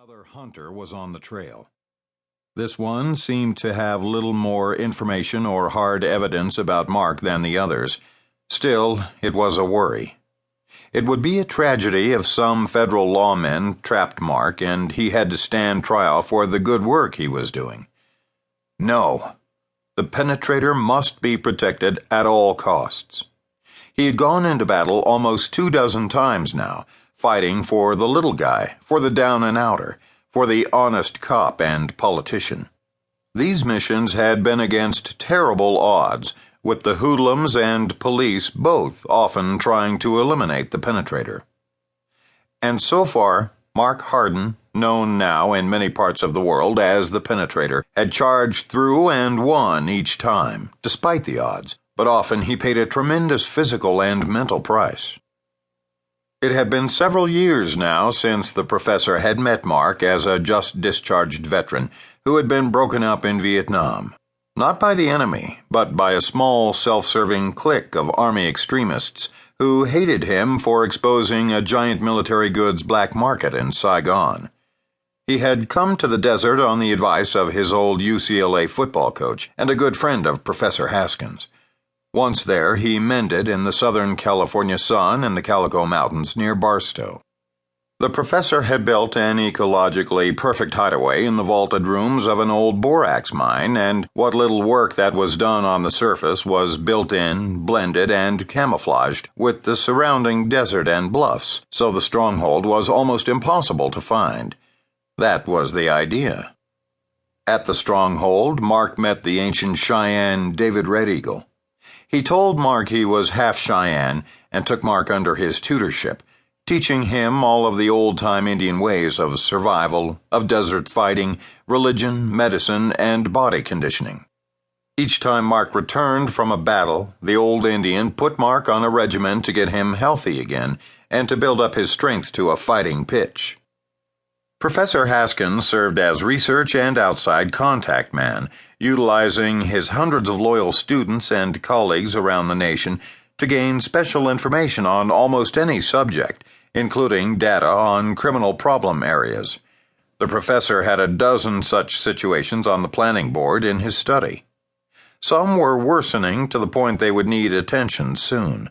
Another hunter was on the trail. This one seemed to have little more information or hard evidence about Mark than the others. Still, it was a worry. It would be a tragedy if some federal lawmen trapped Mark and he had to stand trial for the good work he was doing. No, the penetrator must be protected at all costs. He had gone into battle almost 24 times now, fighting for the little guy, for the down and outer, for the honest cop and politician. These missions had been against terrible odds, with the hoodlums and police both often trying to eliminate the penetrator. And so far, Mark Harden, known now in many parts of the world as the penetrator, had charged through and won each time, despite the odds, but often he paid a tremendous physical and mental price. It had been several years now since the professor had met Mark as a just-discharged veteran who had been broken up in Vietnam, not by the enemy, but by a small, self-serving clique of army extremists who hated him for exposing a giant military goods black market in Saigon. He had come to the desert on the advice of his old UCLA football coach and a good friend of Professor Haskins. Once there, he mended in the Southern California sun and the Calico Mountains near Barstow. The professor had built an ecologically perfect hideaway in the vaulted rooms of an old borax mine, and what little work that was done on the surface was built in, blended, and camouflaged with the surrounding desert and bluffs, so the stronghold was almost impossible to find. That was the idea. At the stronghold, Mark met the ancient Cheyenne David Red Eagle. He told Mark he was half Cheyenne and took Mark under his tutorship, teaching him all of the old-time Indian ways of survival, of desert fighting, religion, medicine, and body conditioning. Each time Mark returned from a battle, the old Indian put Mark on a regimen to get him healthy again and to build up his strength to a fighting pitch. Professor Haskins served as research and outside contact man, utilizing his hundreds of loyal students and colleagues around the nation to gain special information on almost any subject, including data on criminal problem areas. The professor had a dozen such situations on the planning board in his study. Some were worsening to the point they would need attention soon.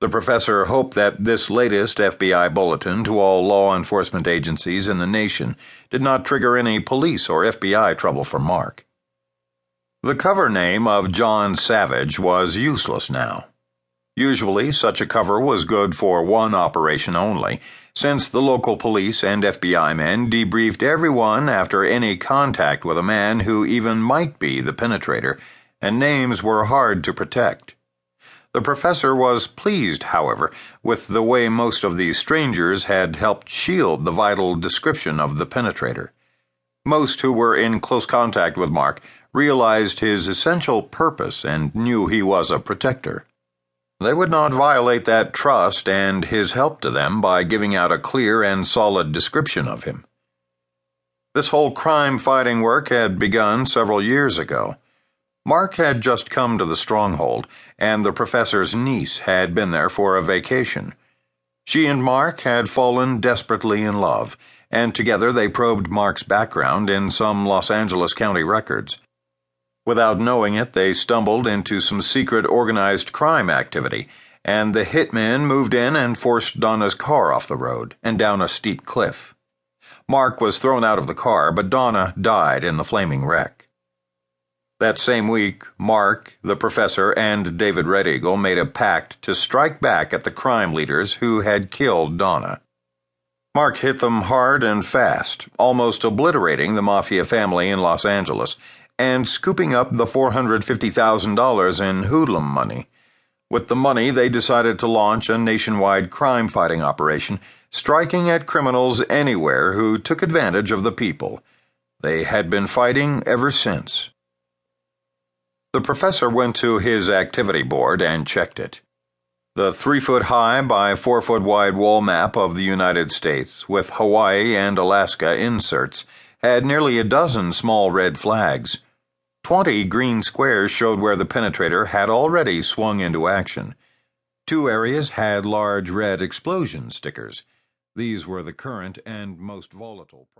The professor hoped that this latest FBI bulletin to all law enforcement agencies in the nation did not trigger any police or FBI trouble for Mark. The cover name of John Savage was useless now. Usually, such a cover was good for one operation only, since the local police and FBI men debriefed everyone after any contact with a man who even might be the penetrator, and names were hard to protect. The professor was pleased, however, with the way most of these strangers had helped shield the vital description of the penetrator. Most who were in close contact with Mark realized his essential purpose and knew he was a protector. They would not violate that trust and his help to them by giving out a clear and solid description of him. This whole crime-fighting work had begun several years ago. Mark had just come to the stronghold, and the professor's niece had been there for a vacation. She and Mark had fallen desperately in love, and together they probed Mark's background in some Los Angeles County records. Without knowing it, they stumbled into some secret organized crime activity, and the hitmen moved in and forced Donna's car off the road and down a steep cliff. Mark was thrown out of the car, but Donna died in the flaming wreck. That same week, Mark, the professor, and David Red Eagle made a pact to strike back at the crime leaders who had killed Donna. Mark hit them hard and fast, almost obliterating the mafia family in Los Angeles, and scooping up the $450,000 in hoodlum money. With the money, they decided to launch a nationwide crime-fighting operation, striking at criminals anywhere who took advantage of the people. They had been fighting ever since. The professor went to his activity board and checked it. The 3-foot-high by 4-foot-wide wall map of the United States, with Hawaii and Alaska inserts, had nearly a dozen small red flags. 20 green squares showed where the penetrator had already swung into action. 2 areas had large red explosion stickers. These were the current and most volatile.